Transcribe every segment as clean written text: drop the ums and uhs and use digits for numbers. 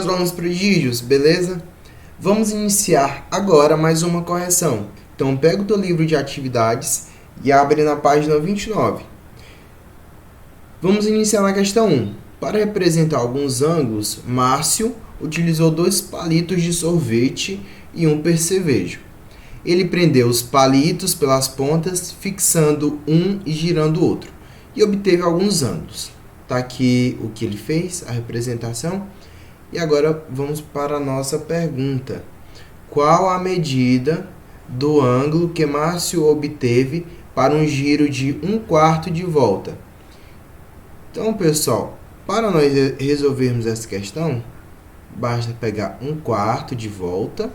Meus alunos prodígios, beleza? Vamos iniciar agora mais uma correção. Então, pega o teu livro de atividades e abre na página 29. Vamos iniciar na questão 1. Para representar alguns ângulos, Márcio utilizou 2 palitos de sorvete e um percevejo. Ele prendeu os palitos pelas pontas, fixando um e girando o outro, e obteve alguns ângulos. Está aqui o que ele fez, a representação. E agora vamos para a nossa pergunta. Qual a medida do ângulo que Márcio obteve para um giro de 1/4 de volta? Então, pessoal, para nós resolvermos essa questão, basta pegar 1/4 de volta.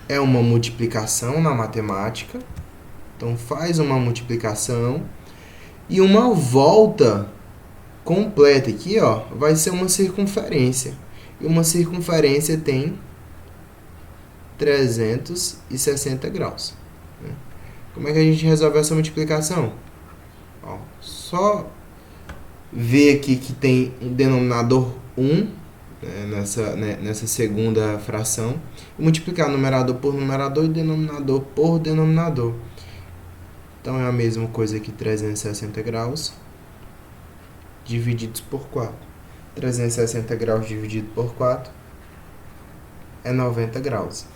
É uma multiplicação na matemática. Então, faz uma multiplicação. E uma volta completa aqui, ó, vai ser uma circunferência. E uma circunferência tem 360 graus. Como é que a gente resolve essa multiplicação? Ó, só ver aqui que tem um denominador 1, nessa segunda fração, e multiplicar numerador por numerador e denominador por denominador. Então, é a mesma coisa que 360 graus divididos por 4. 360 graus dividido por 4 é 90 graus.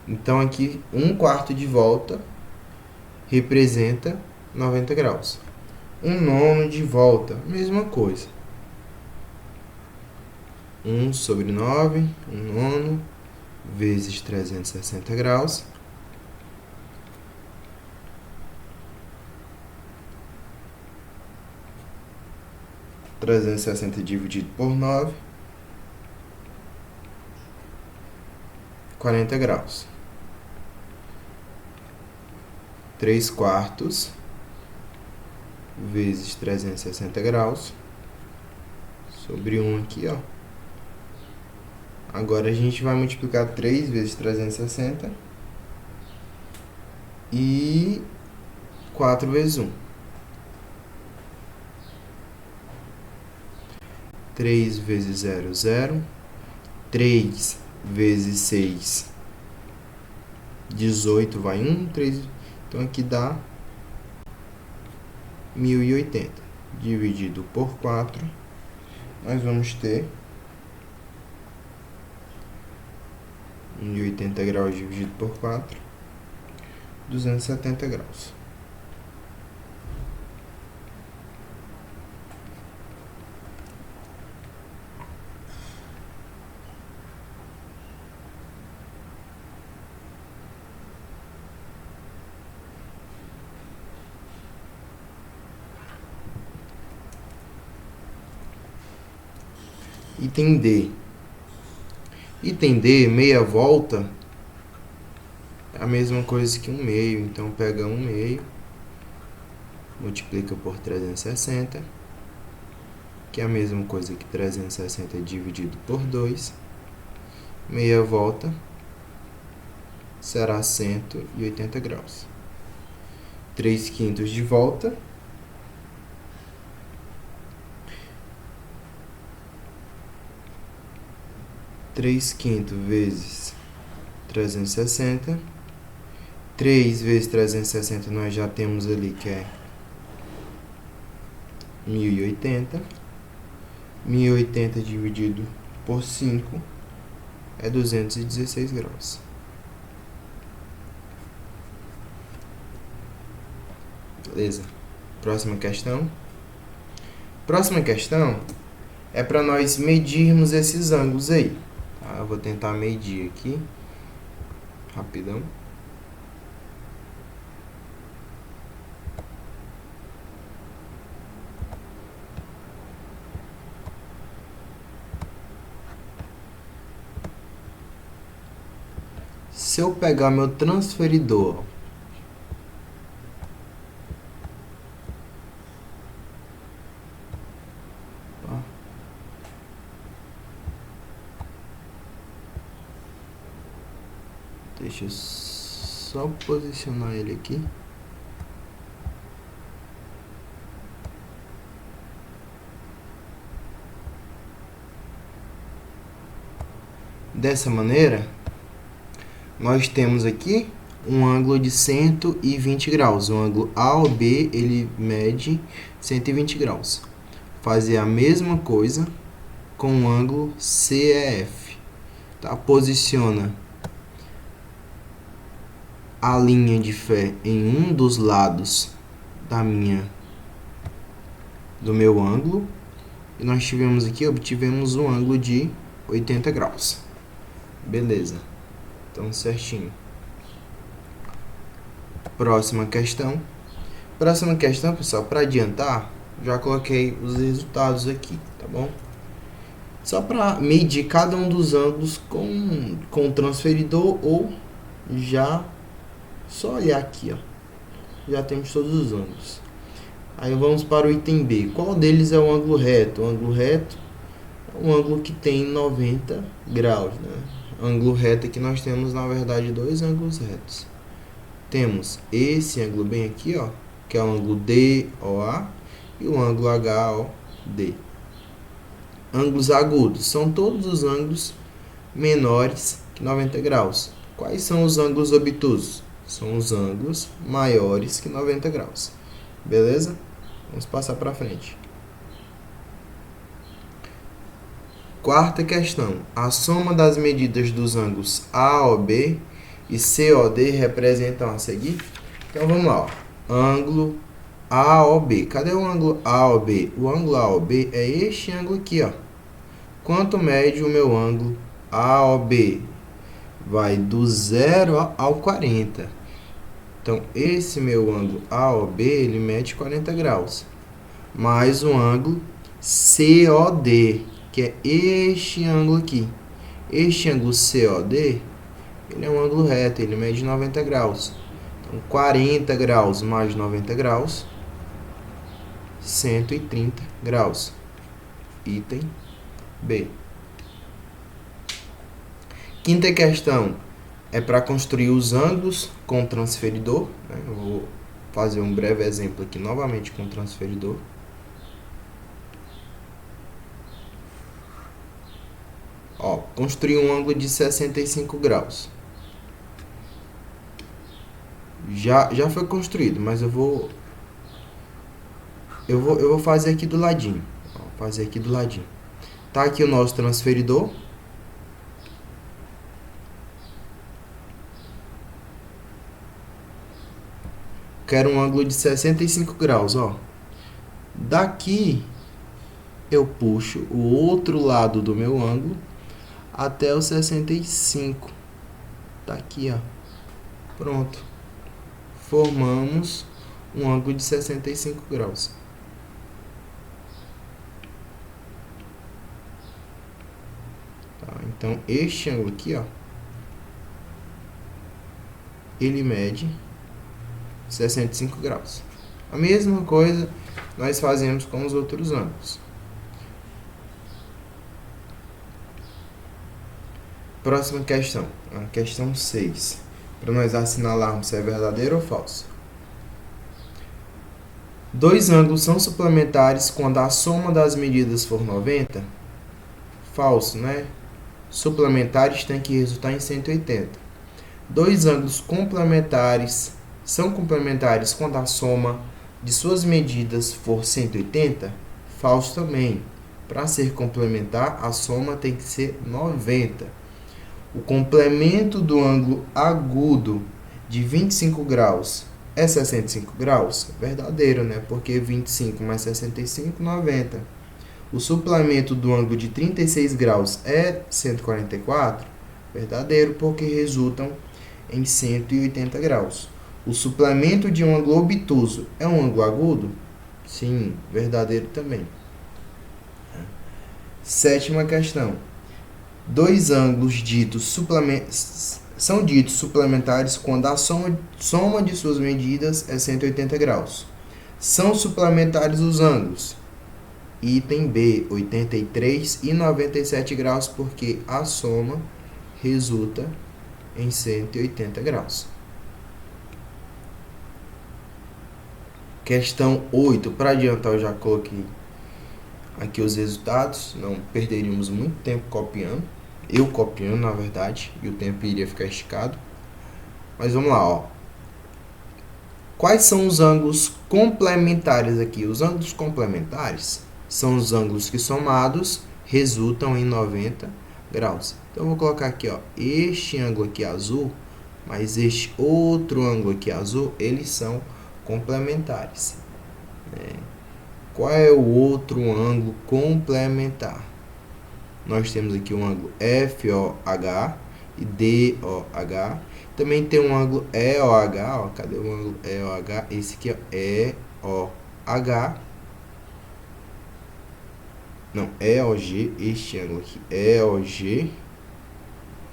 Então, aqui, 1/4 de volta representa 90 graus. 1/9 de volta, mesma coisa. 1/9, 1/9, vezes 360 graus. dividido por 9, 40 graus. 3/4 vezes 360 graus sobre 1 aqui, ó. Agora a gente vai multiplicar 3 vezes 360 e 4 vezes 1. 3 vezes 0, 0. 3 vezes 6, 18, vai 1, 3. Então, aqui dá 1080. Dividido por 4, nós vamos ter 1080 graus dividido por 4, 270 graus. Item D. Item D, meia volta, é a mesma coisa que 1/2. Então, pega 1/2, multiplica por 360, que é a mesma coisa que 360 dividido por 2. Meia volta será 180 graus. 3/5 de volta. 3/5 vezes 360. 3 vezes 360 nós já temos ali que é 1080. 1080 dividido por 5 é 216 graus. Beleza? Próxima questão. Próxima questão é para nós medirmos esses ângulos aí. Tá? Eu vou tentar medir aqui, rapidão. Se eu pegar meu transferidor, deixa eu só posicionar ele aqui. Dessa maneira, nós temos aqui um ângulo de 120 graus. O ângulo AOB, ele mede 120 graus. Fazer a mesma coisa com o ângulo CEF. Tá? Posiciona a linha de fé em um dos lados do meu ângulo. E nós obtivemos um ângulo de 80 graus. Beleza. Então, certinho. Próxima questão. Próxima questão, pessoal, para adiantar, já coloquei os resultados aqui, tá bom? Só para medir cada um dos ângulos com o transferidor ou já só olhar aqui, ó. Já temos todos os ângulos. Aí vamos para o item B. Qual deles é o ângulo reto? O ângulo reto é um ângulo que tem 90 graus, né? Ângulo reto aqui nós temos, na verdade, dois ângulos retos. Temos esse ângulo bem aqui, ó, que é o ângulo DOA, e o ângulo HOD. Ângulos agudos são todos os ângulos menores que 90 graus. Quais são os ângulos obtusos? São os ângulos maiores que 90 graus. Beleza? Vamos passar para frente. Quarta questão. A soma das medidas dos ângulos AOB e COD representam a seguir? Então vamos lá. Ó. Ângulo AOB. Cadê o ângulo AOB? O ângulo AOB é este ângulo aqui, ó. Quanto mede o meu ângulo AOB? Vai do 0 ao 40. Então, esse meu ângulo AOB, ele mede 40 graus. Mais o ângulo COD, que é este ângulo aqui. Este ângulo COD, ele é um ângulo reto, ele mede 90 graus. Então, 40 graus mais 90 graus, 130 graus. Item B. Quinta questão é para construir os ângulos com transferidor. Né? Eu vou fazer um breve exemplo aqui novamente com transferidor. Ó, construir um ângulo de 65 graus. Já foi construído, mas eu vou fazer aqui do ladinho. Ó, fazer aqui do ladinho. Tá aqui o nosso transferidor. Quero um ângulo de 65 graus, ó. Daqui eu puxo o outro lado do meu ângulo até o 65. Tá aqui, ó. Pronto. Formamos um ângulo de 65 graus. Tá, então, este ângulo aqui, ó, ele mede 65 graus. A mesma coisa nós fazemos com os outros ângulos. Próxima questão, a questão 6. Para nós assinalarmos se é verdadeiro ou falso. Dois ângulos são suplementares quando a soma das medidas for 90? Falso, né? Suplementares tem que resultar em 180. Dois ângulos complementares são complementares quando a soma de suas medidas for 180? Falso também. Para ser complementar, a soma tem que ser 90. O complemento do ângulo agudo de 25 graus é 65 graus? Verdadeiro, né? Porque 25 mais 65, 90. O suplemento do ângulo de 36 graus é 144? Verdadeiro, porque resultam em 180 graus. O suplemento de um ângulo obtuso é um ângulo agudo? Sim, verdadeiro também. Sétima questão. Dois ângulos são ditos suplementares quando a soma de suas medidas é 180 graus. São suplementares os ângulos. Item B, 83 e 97 graus, porque a soma resulta em 180 graus. Questão 8. Para adiantar, eu já coloquei aqui os resultados. Não perderíamos muito tempo copiando. eu copiando, na verdade, e o tempo iria ficar esticado. Mas vamos lá, ó. Quais são os ângulos complementares aqui? Os ângulos complementares são os ângulos que somados resultam em 90 graus. Então, eu vou colocar aqui, ó, este ângulo aqui azul, mas este outro ângulo aqui azul, eles são complementares. Qual é o outro ângulo complementar? Nós temos aqui um ângulo FOH e DOH. Também tem um ângulo EOH, ó, cadê o ângulo EOH? Esse aqui, ó, EOH. Não, EOG, este ângulo aqui, EOG,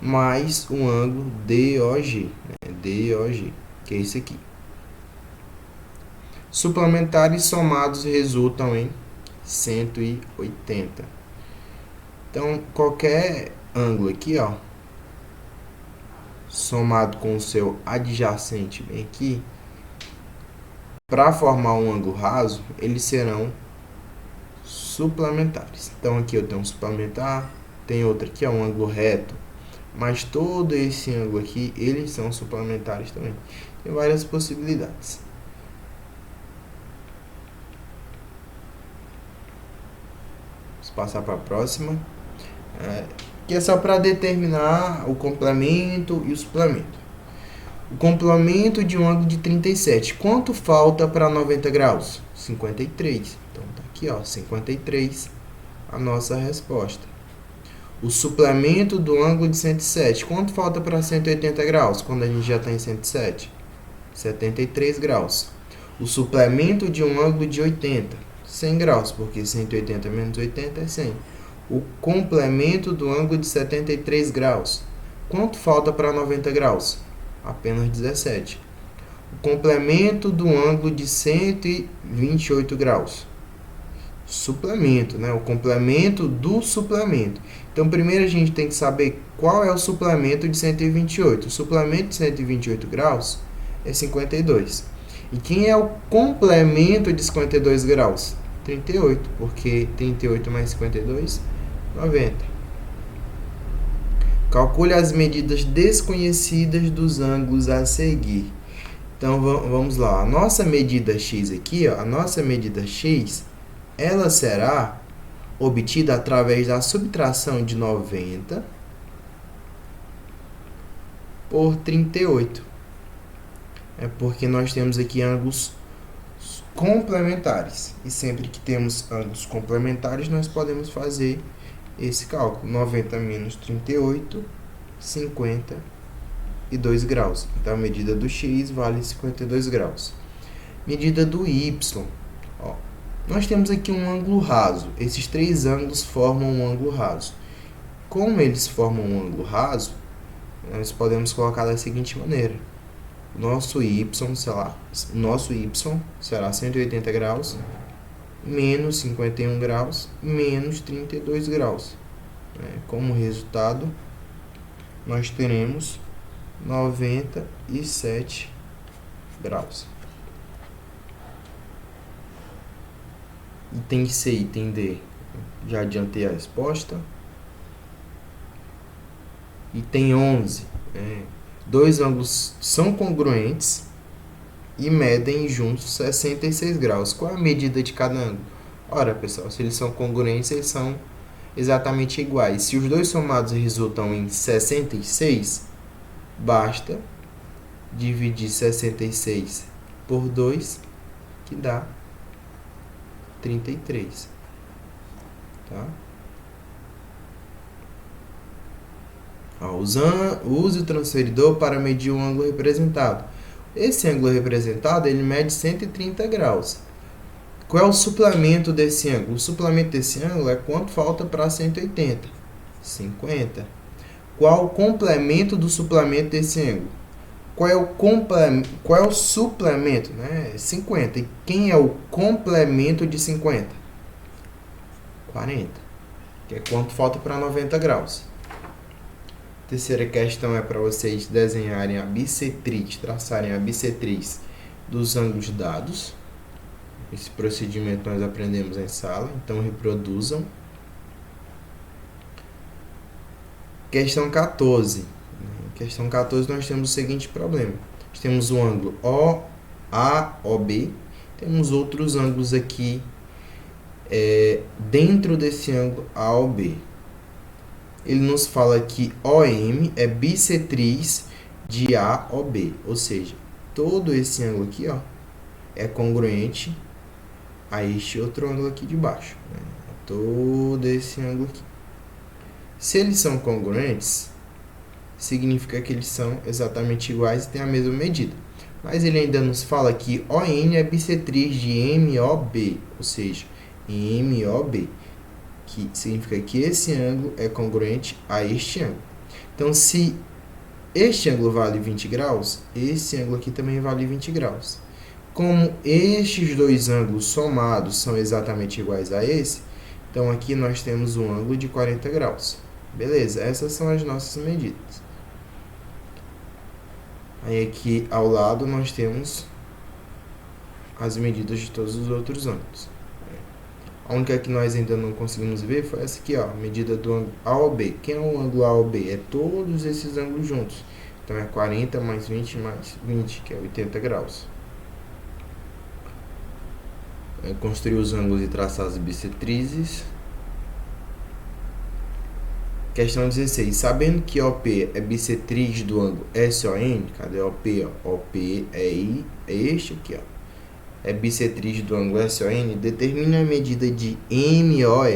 mais um ângulo DOG, né? DOG, que é esse aqui. Suplementares somados resultam em 180. Então, qualquer ângulo aqui, ó, somado com o seu adjacente bem aqui, para formar um ângulo raso, eles serão suplementares. Então, aqui eu tenho um suplementar, tem outro aqui, ó, um ângulo reto, mas todo esse ângulo aqui, eles são suplementares também. Tem várias possibilidades. Vamos passar para a próxima. Que é só para determinar o complemento e o suplemento. O complemento de um ângulo de 37. Quanto falta para 90 graus? 53. Então, tá aqui, ó, 53, a nossa resposta. O suplemento do ângulo de 107. Quanto falta para 180 graus? Quando a gente já está em 107? 73 graus. O suplemento de um ângulo de 80. 100 graus, porque 180 menos 80 é 100. O complemento do ângulo de 73 graus. Quanto falta para 90 graus? Apenas 17. O complemento do ângulo de 128 graus. Suplemento, né? O complemento do suplemento. Então, primeiro a gente tem que saber qual é o suplemento de 128. O suplemento de 128 graus é 52. E quem é o complemento de 52 graus? 38, porque 38 mais 52, 90. Calcule as medidas desconhecidas dos ângulos a seguir. Então, vamos lá. A nossa medida x aqui, ó, a nossa medida x, ela será obtida através da subtração de 90 por 38. É porque nós temos aqui ângulos complementares. E sempre que temos ângulos complementares, nós podemos fazer esse cálculo. 90 menos 38, 52 graus. Então, a medida do x vale 52 graus. Medida do y. Ó, nós temos aqui um ângulo raso. Esses três ângulos formam um ângulo raso. Como eles formam um ângulo raso, nós podemos colocar da seguinte maneira. Nosso y será 180 graus, menos 51 graus, menos 32 graus. Como resultado, nós teremos 97 graus. Item C, item D, já adiantei a resposta. Item 11, dois ângulos são congruentes e medem juntos 66 graus. Qual é a medida de cada ângulo? Ora, pessoal, se eles são congruentes, eles são exatamente iguais. Se os dois somados resultam em 66, basta dividir 66 por 2, que dá 33. Tá? Use o transferidor para medir o ângulo representado. Esse ângulo representado, ele mede 130 graus. Qual é o suplemento desse ângulo? O suplemento desse ângulo é quanto falta para 180? 50. Qual o complemento do suplemento desse ângulo? Qual é o suplemento? 50. E quem é o complemento de 50? 40. Que é quanto falta para 90 graus. Terceira questão é para vocês desenharem a bissetriz, traçarem a bissetriz dos ângulos dados. Esse procedimento nós aprendemos em sala, então reproduzam. Questão 14. Questão 14 nós temos o seguinte problema. Nós temos o ângulo OAOB. Temos outros ângulos aqui dentro desse ângulo AOB. Ele nos fala que OM é bissetriz de AOB. Ou seja, todo esse ângulo aqui é congruente a este outro ângulo aqui de baixo. Todo esse ângulo aqui. Se eles são congruentes, significa que eles são exatamente iguais e têm a mesma medida. Mas ele ainda nos fala que ON é bissetriz de MOB, ou seja, MOB, que significa que esse ângulo é congruente a este ângulo. Então, se este ângulo vale 20 graus, esse ângulo aqui também vale 20 graus. Como estes dois ângulos somados são exatamente iguais a esse, então aqui nós temos um ângulo de 40 graus. Beleza, essas são as nossas medidas. Aí aqui ao lado nós temos as medidas de todos os outros ângulos. A única que nós ainda não conseguimos ver foi essa aqui, a medida do ângulo AOB. Quem é o ângulo AOB? É todos esses ângulos juntos. Então é 40 mais 20 mais 20, que é 80 graus. Construir os ângulos e traçar as bissetrizes. Questão 16. Sabendo que OP é bissetriz do ângulo SON, cadê OP? OP é este aqui, é bissetriz do ângulo SON, determine a medida de MOR.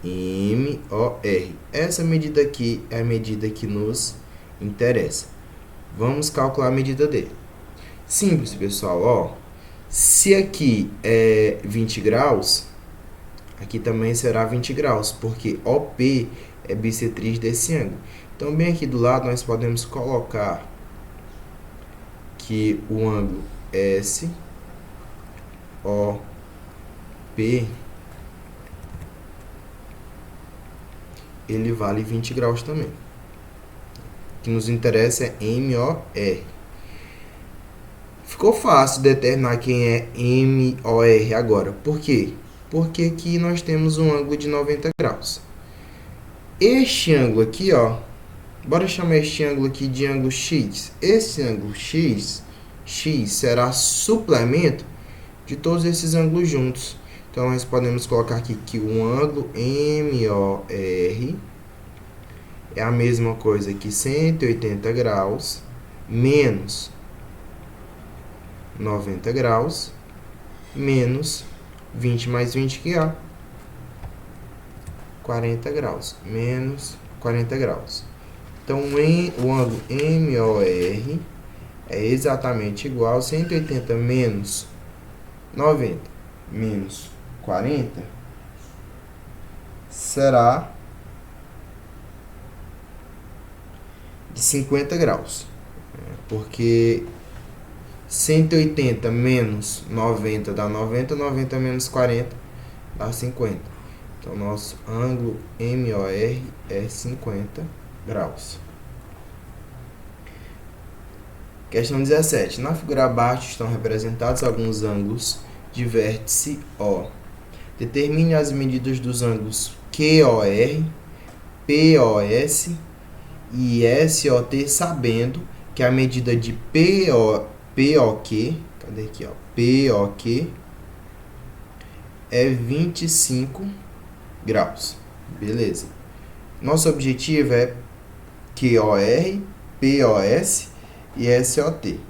MOR. Essa medida aqui é a medida que nos interessa. Vamos calcular a medida dele. Simples, pessoal. Se aqui é 20 graus, aqui também será 20 graus, porque OP é bissetriz desse ângulo. Então, bem aqui do lado, nós podemos colocar que o ângulo SOP ele vale 20 graus também. O que nos interessa é MOR. Ficou fácil determinar quem é MOR agora. Por quê? Porque aqui nós temos um ângulo de 90 graus. Este ângulo aqui, bora chamar este ângulo aqui de ângulo X. Esse ângulo X será suplemento de todos esses ângulos juntos. Então, nós podemos colocar aqui que o ângulo MOR é a mesma coisa que 180 graus menos 90 graus menos 20 mais 20, que é 40 graus, menos 40 graus. Então, o ângulo MOR é exatamente igual a 180 menos 90 menos 40 será de 50 graus. Porque 180 menos 90 dá 90, 90 menos 40 dá 50. Então, nosso ângulo MOR é 50 graus. Questão 17. Na figura abaixo estão representados alguns ângulos de vértice O. Determine as medidas dos ângulos QOR, POS e SOT, sabendo que a medida de POQ, cadê aqui, POQ é 25 graus. Beleza. Nosso objetivo é QOR, POS e SOT.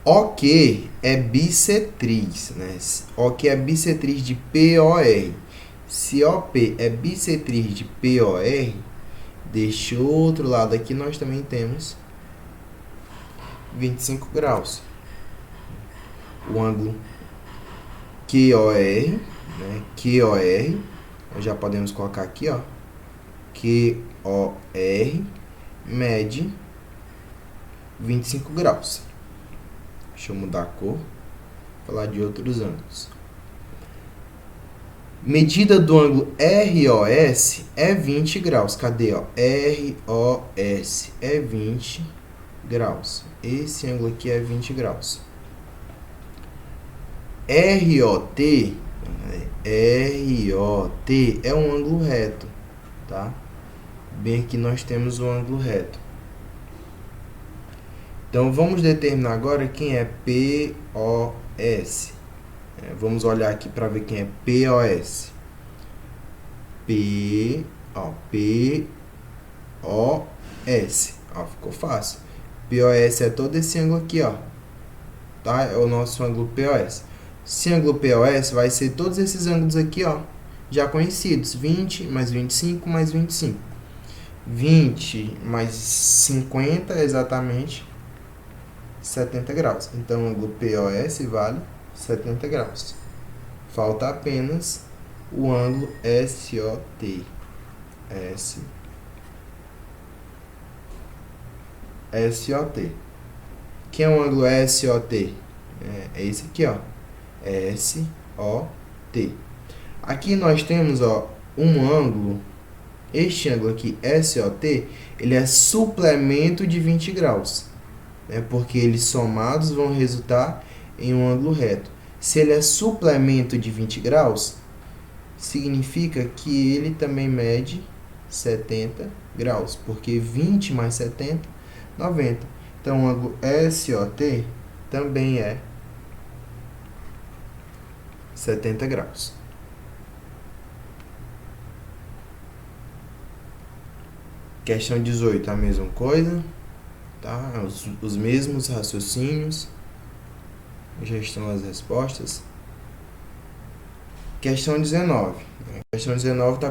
OK é bissetriz, né? OK é bissetriz de POR. Se OP é bissetriz de POR, deste outro lado aqui nós também temos 25 graus. O ângulo QOR, né? QOR, nós já podemos colocar aqui, QOR mede 25 graus. Deixa eu mudar a cor, falar de outros ângulos. Medida do ângulo ROS é 20 graus. Cadê, ROS é 20 graus. Esse ângulo aqui é 20 graus. ROT é um ângulo reto. tá? Bem aqui nós temos o ângulo reto. Então, vamos determinar agora quem é POS. Vamos olhar aqui para ver quem é POS. POS. Ficou fácil. POS é todo esse ângulo aqui, ó. Tá? É o nosso ângulo POS. Esse ângulo POS vai ser todos esses ângulos aqui, ó, já conhecidos. 20 mais 25 mais 25. 20 mais 50 é exatamente 70 graus. Então, o ângulo POS vale 70 graus. Falta apenas o ângulo SOT. SOT. Que é o ângulo SOT? É esse aqui, ó. SOT. Aqui nós temos, ó, um ângulo. Este ângulo aqui, SOT, ele é suplemento de 20 graus. Porque eles somados vão resultar em um ângulo reto. Se ele é suplemento de 20 graus, significa que ele também mede 70 graus, porque 20 mais 70, 90. Então, o ângulo SOT também é 70 graus. Questão 18, a mesma coisa, tá? Os mesmos raciocínios. Já estão as respostas. Questão 19. Questão 19 está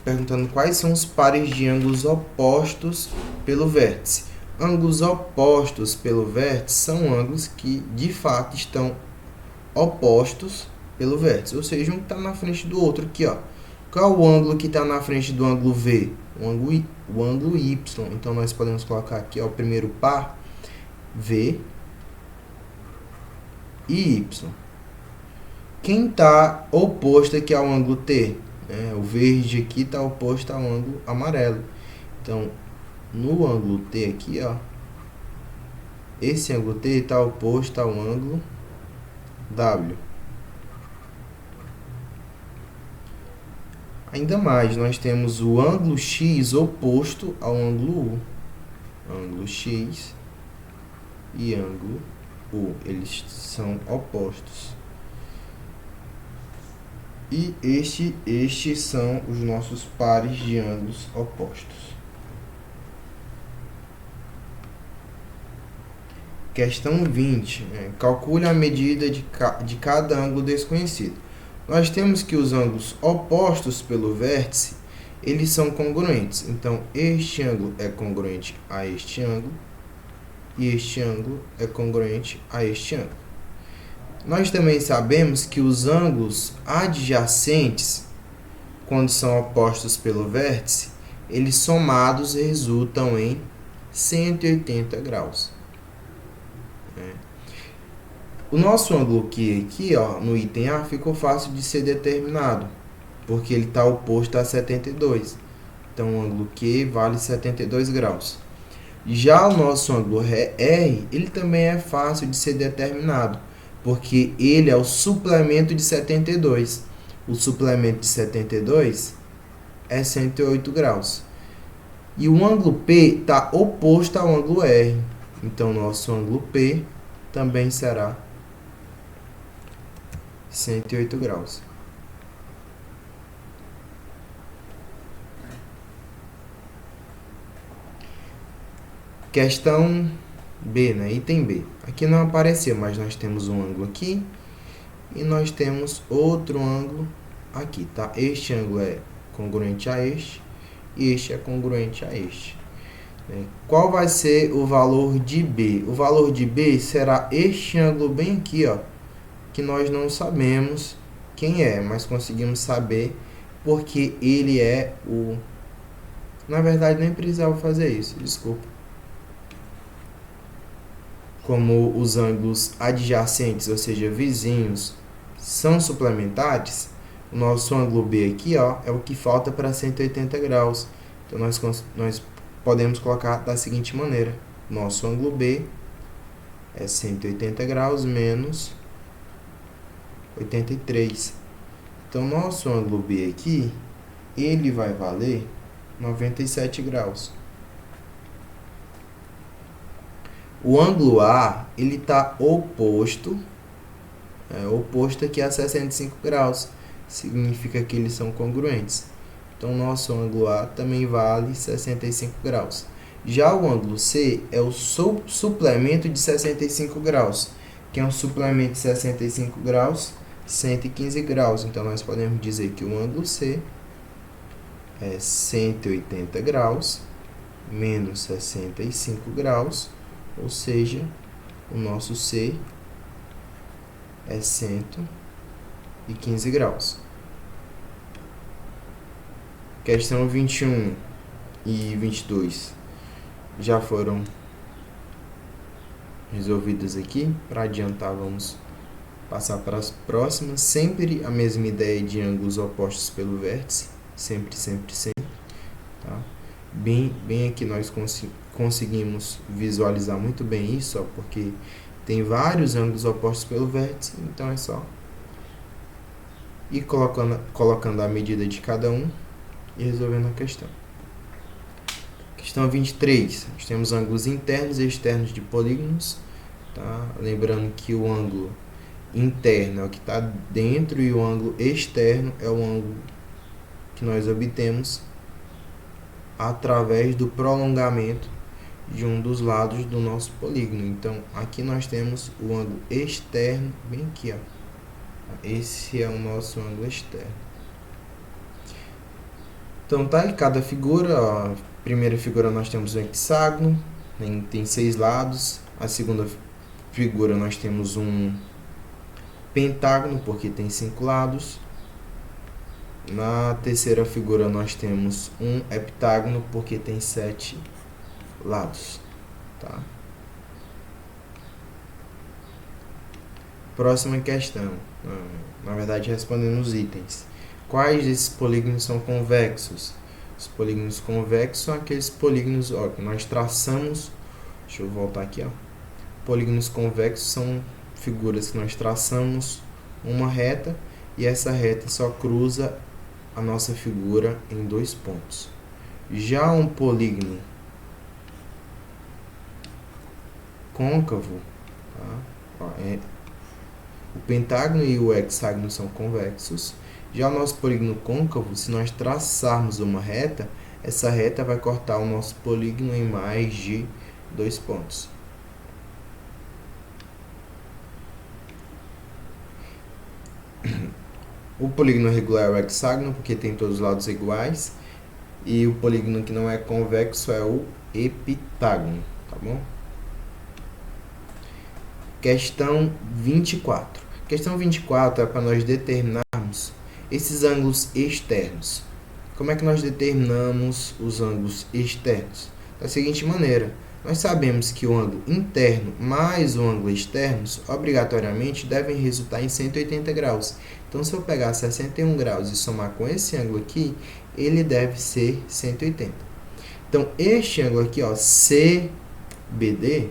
perguntando quais são os pares de ângulos opostos pelo vértice. Ângulos opostos pelo vértice são ângulos que, de fato, estão opostos pelo vértice. Ou seja, um está na frente do outro aqui, ó. Qual o ângulo que está na frente do ângulo V? O ângulo Y. Então, nós podemos colocar aqui, ó, o primeiro par, V e Y. Quem está oposto aqui ao ângulo T? O verde aqui está oposto ao ângulo amarelo. Então, no ângulo T aqui, ó, esse ângulo T está oposto ao ângulo W. Ainda mais, nós temos o ângulo X oposto ao ângulo U. Ângulo X e ângulo U, eles são opostos. E estes são os nossos pares de ângulos opostos. Questão 20. Calcule a medida de cada ângulo desconhecido. Nós temos que os ângulos opostos pelo vértice, eles são congruentes. Então, este ângulo é congruente a este ângulo e este ângulo é congruente a este ângulo. Nós também sabemos que os ângulos adjacentes, quando são opostos pelo vértice, eles somados resultam em 180 graus. O nosso ângulo Q aqui, ó, no item A, ficou fácil de ser determinado, porque ele está oposto a 72. Então, o ângulo Q vale 72 graus. Já o nosso ângulo R, ele também é fácil de ser determinado, porque ele é o suplemento de 72. O suplemento de 72 é 108 graus. E o ângulo P está oposto ao ângulo R. Então, nosso ângulo P também será 108 graus. Questão B, né? Item B. Aqui não apareceu, mas nós temos um ângulo aqui e nós temos outro ângulo aqui, tá? Este ângulo é congruente a este e este é congruente a este. Qual vai ser o valor de B? O valor de B será este ângulo bem aqui, ó, que nós não sabemos quem é, mas conseguimos saber porque ele é o... Na verdade, nem precisava fazer isso, desculpa. Como os ângulos adjacentes, ou seja, vizinhos, são suplementares, o nosso ângulo B aqui, ó, é o que falta para 180 graus. Então, nós podemos colocar da seguinte maneira. Nosso ângulo B é 180 graus menos 83. Então, nosso ângulo B aqui, ele vai valer 97 graus. O ângulo A, ele está oposto aqui a 65 graus. Significa que eles são congruentes. Então, nosso ângulo A também vale 65 graus. Já o ângulo C é o suplemento de 65 graus. Que é um suplemento de 65 graus, 115 graus. Então, nós podemos dizer que o ângulo C é 180 graus menos 65 graus. Ou seja, o nosso C é 115 graus. Questão 21 e 22 já foram resolvidas aqui. Para adiantar, vamos passar para as próximas. Sempre a mesma ideia de ângulos opostos pelo vértice. Sempre, sempre, sempre. Tá? Bem aqui nós conseguimos visualizar muito bem isso, ó, porque tem vários ângulos opostos pelo vértice. Então é só ir colocando a medida de cada um e resolvendo a questão. Questão 23. Nós temos ângulos internos e externos de polígonos. Tá? Lembrando que o ângulo interno é o que está dentro e o ângulo externo é o ângulo que nós obtemos através do prolongamento de um dos lados do nosso polígono. Então, aqui nós temos o ângulo externo, bem aqui, ó. Esse é o nosso ângulo externo. Então, tá em cada figura, ó. Primeira figura nós temos um hexágono, tem 6 lados. A segunda figura nós temos um pentágono, porque tem 5 lados. Na terceira figura nós temos um heptágono, porque tem 7 lados. Tá? Próxima questão. Na verdade, respondendo os itens. Quais desses polígonos são convexos? Os polígonos convexos são aqueles polígonos, ó, que nós traçamos. Deixa eu voltar aqui, ó. Polígonos convexos são figuras que nós traçamos uma reta e essa reta só cruza a nossa figura em 2 pontos. Já um polígono côncavo, tá? Ó, o pentágono e o hexágono são convexos. Já o nosso polígono côncavo, se nós traçarmos uma reta, essa reta vai cortar o nosso polígono em mais de 2 pontos. O polígono regular é o hexágono, porque tem todos os lados iguais. E o polígono que não é convexo é o heptágono, tá bom? Questão 24. Questão 24 é para nós determinarmos esses ângulos externos. Como é que nós determinamos os ângulos externos? Da seguinte maneira, nós sabemos que o ângulo interno mais o ângulo externo obrigatoriamente devem resultar em 180 graus. Então, se eu pegar 61 graus e somar com esse ângulo aqui, ele deve ser 180. Então, este ângulo aqui, ó, CBD,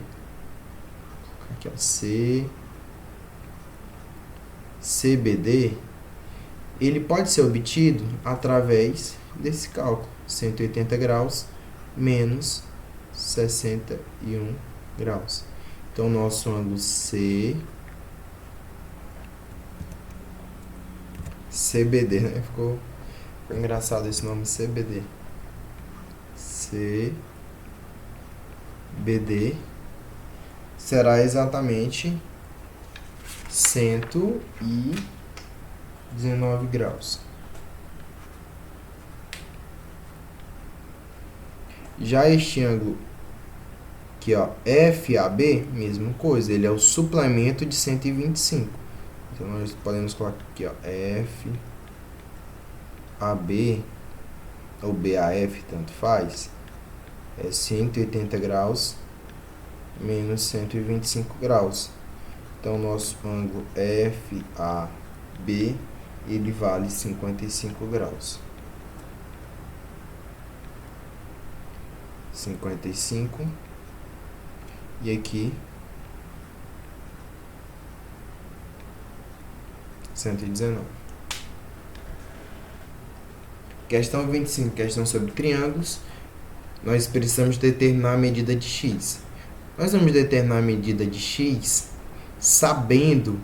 aqui, ó, CBD, ele pode ser obtido através desse cálculo, 180 graus menos 61 graus. Então, nosso ângulo CBD, né? Ficou engraçado esse nome, CBD. CBD será exatamente 119 graus. Já este ângulo aqui, ó, FAB, mesma coisa, ele é o suplemento de 125. Então, nós podemos colocar aqui, ó, FAB ou BAF, tanto faz, é 180 graus menos 125 graus. Então, nosso ângulo FAB, ele vale 55 graus. 55. E aqui 119. Questão 25, questão sobre triângulos. Nós precisamos determinar a medida de x. Nós vamos determinar a medida de x sabendo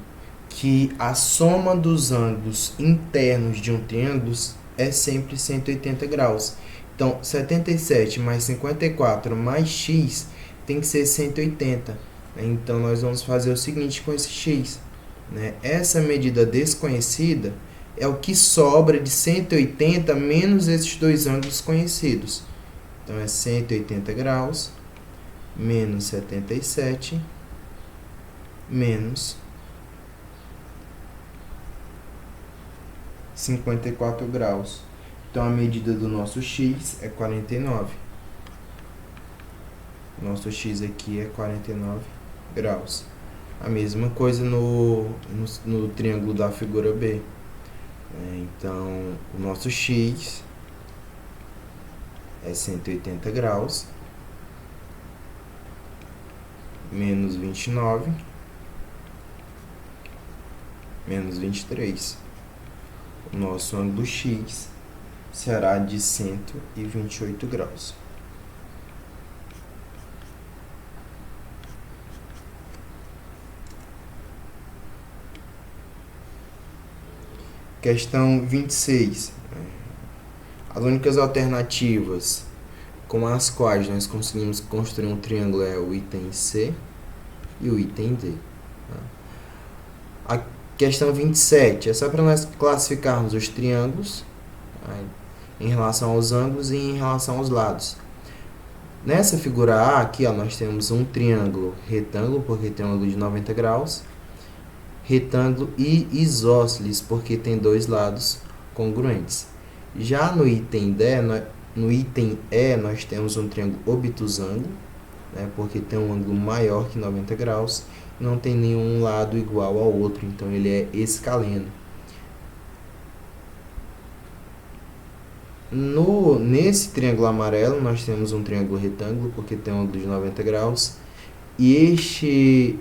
que a soma dos ângulos internos de um triângulo é sempre 180 graus. Então, 77 mais 54 mais x tem que ser 180. Então, nós vamos fazer o seguinte com esse x. Essa medida desconhecida é o que sobra de 180 menos esses dois ângulos conhecidos. Então, é 180 graus menos 77 menos 54 graus. Então, a medida do nosso x é 49. Nosso x aqui é 49 graus. A mesma coisa no triângulo da figura B. Então, o nosso x é 180 graus menos 29 menos 23. O nosso ângulo x será de 128 graus. Questão 26. As únicas alternativas com as quais nós conseguimos construir um triângulo é o item C e o item D. A questão 27 é só para nós classificarmos os triângulos em relação aos ângulos e em relação aos lados. Nessa figura A, aqui, nós temos um triângulo retângulo, porque tem um ângulo de 90 graus, retângulo e isósceles, porque tem dois lados congruentes. Já no item E, nós temos um triângulo obtusângulo, porque tem um ângulo maior que 90 graus, e não tem nenhum lado igual ao outro, então ele é escaleno. Nesse triângulo amarelo, nós temos um triângulo retângulo, porque tem um ângulo de 90 graus, e este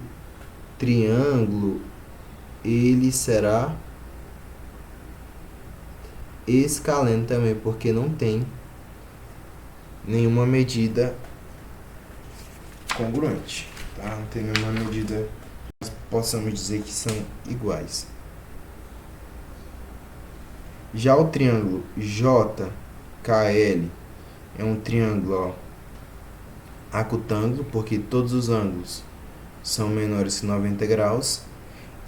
triângulo ele será escaleno também, porque não tem nenhuma medida congruente, tá? Não tem nenhuma medida que possamos dizer que são iguais. Já o triângulo JKL é um triângulo acutângulo, porque todos os ângulos são menores que 90 graus.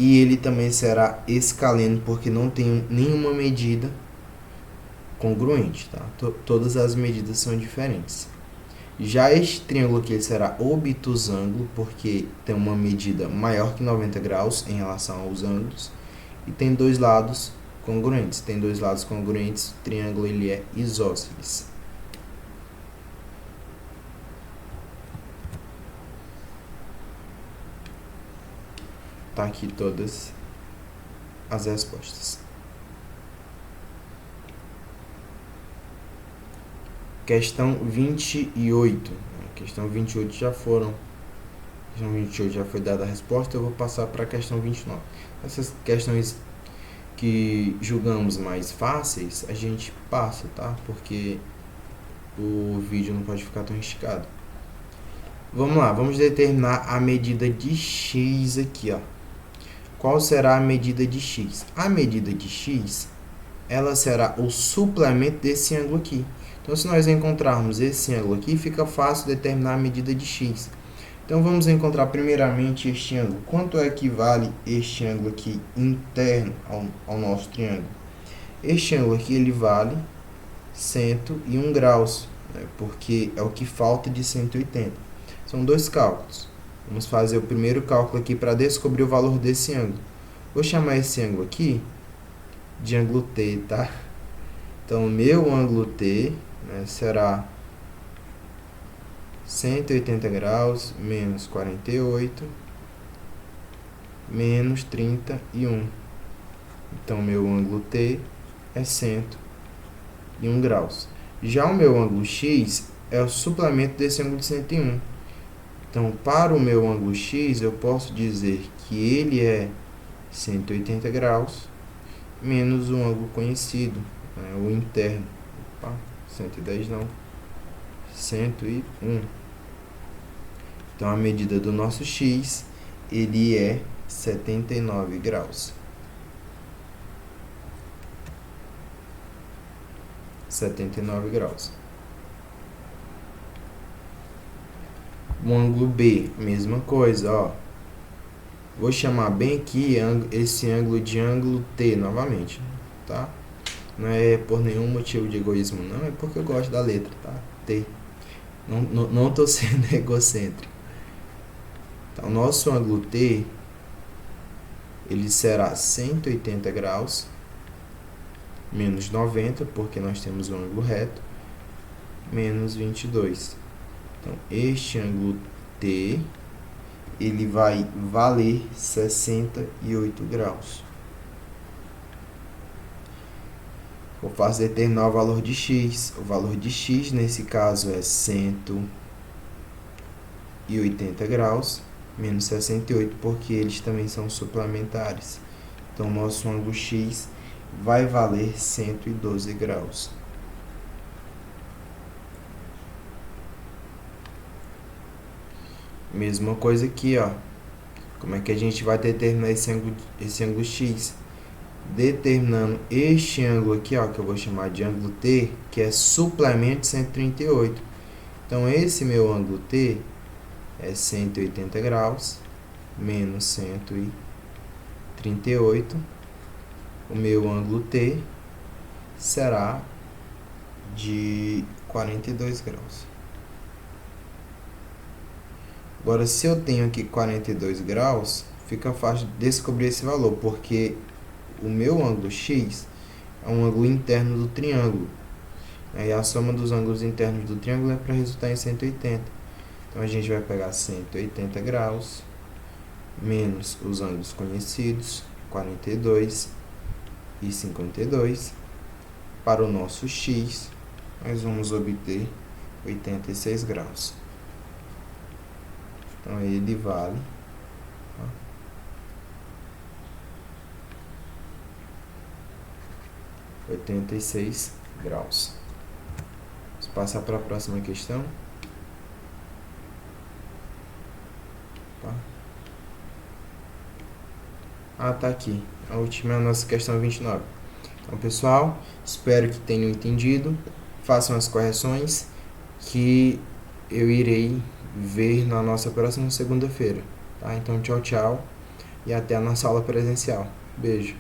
E ele também será escaleno, porque não tem nenhuma medida congruente, tá? Todas as medidas são diferentes. Já este triângulo aqui ele será obtusângulo, porque tem uma medida maior que 90 graus em relação aos ângulos. E tem dois lados congruentes. Tem dois lados congruentes, o triângulo ele é isósceles. Tá aqui todas as respostas. Questão 28. Questão 28 já foram. Questão 28 já foi dada a resposta. Eu vou passar para a questão 29. Essas questões que julgamos mais fáceis, a gente passa, tá? Porque o vídeo não pode ficar tão esticado. Vamos lá, vamos determinar a medida de x aqui, Qual será a medida de x? A medida de x, ela será o suplemento desse ângulo aqui. Então, se nós encontrarmos esse ângulo aqui, fica fácil determinar a medida de x. Então, vamos encontrar primeiramente este ângulo. Quanto equivale este ângulo aqui interno ao nosso triângulo? Este ângulo aqui, ele vale 101 graus, porque é o que falta de 180. São dois cálculos. Vamos fazer o primeiro cálculo aqui para descobrir o valor desse ângulo. Vou chamar esse ângulo aqui de ângulo T, tá? Então, o meu ângulo T será 180 graus menos 48 menos 31. Então, meu ângulo T é 101 graus. Já o meu ângulo X é o suplemento desse ângulo de 101. Então, para o meu ângulo X, eu posso dizer que ele é 180 graus menos o ângulo conhecido, o interno, Opa, 110 não. 101. Então a medida do nosso x, ele é 79 graus. 79 graus. O ângulo B, mesma coisa, ó. Vou chamar bem aqui esse ângulo de ângulo T novamente, tá? Não é por nenhum motivo de egoísmo, não, é porque eu gosto da letra, tá? T. Não tô sendo egocêntrico. Então, nosso ângulo T, ele será 180 graus, menos 90, porque nós temos um ângulo reto, menos 22. Então, este ângulo T, ele vai valer 68 graus. Eu faço determinar o valor de x. O valor de x, nesse caso, é 180 graus, menos 68, porque eles também são suplementares. Então, nosso ângulo x vai valer 112 graus. Mesma coisa aqui, ó. Como é que a gente vai determinar esse ângulo x? Determinando este ângulo aqui, ó, que eu vou chamar de ângulo T, que é suplemento de 138. Então, esse meu ângulo T é 180 graus, menos 138. O meu ângulo T será de 42 graus. Agora, se eu tenho aqui 42 graus, fica fácil de descobrir esse valor, porque o meu ângulo x é um ângulo interno do triângulo. E a soma dos ângulos internos do triângulo é para resultar em 180. Então, a gente vai pegar 180 graus, menos os ângulos conhecidos, 42 e 52. Para o nosso x, nós vamos obter 86 graus. Então, ele vale 86 graus. Vamos passar para a próxima questão. Tá aqui. A última é a nossa questão 29. Então, pessoal, espero que tenham entendido. Façam as correções que eu irei ver na nossa próxima segunda-feira. Tá? Então, tchau, tchau. E até a nossa aula presencial. Beijo.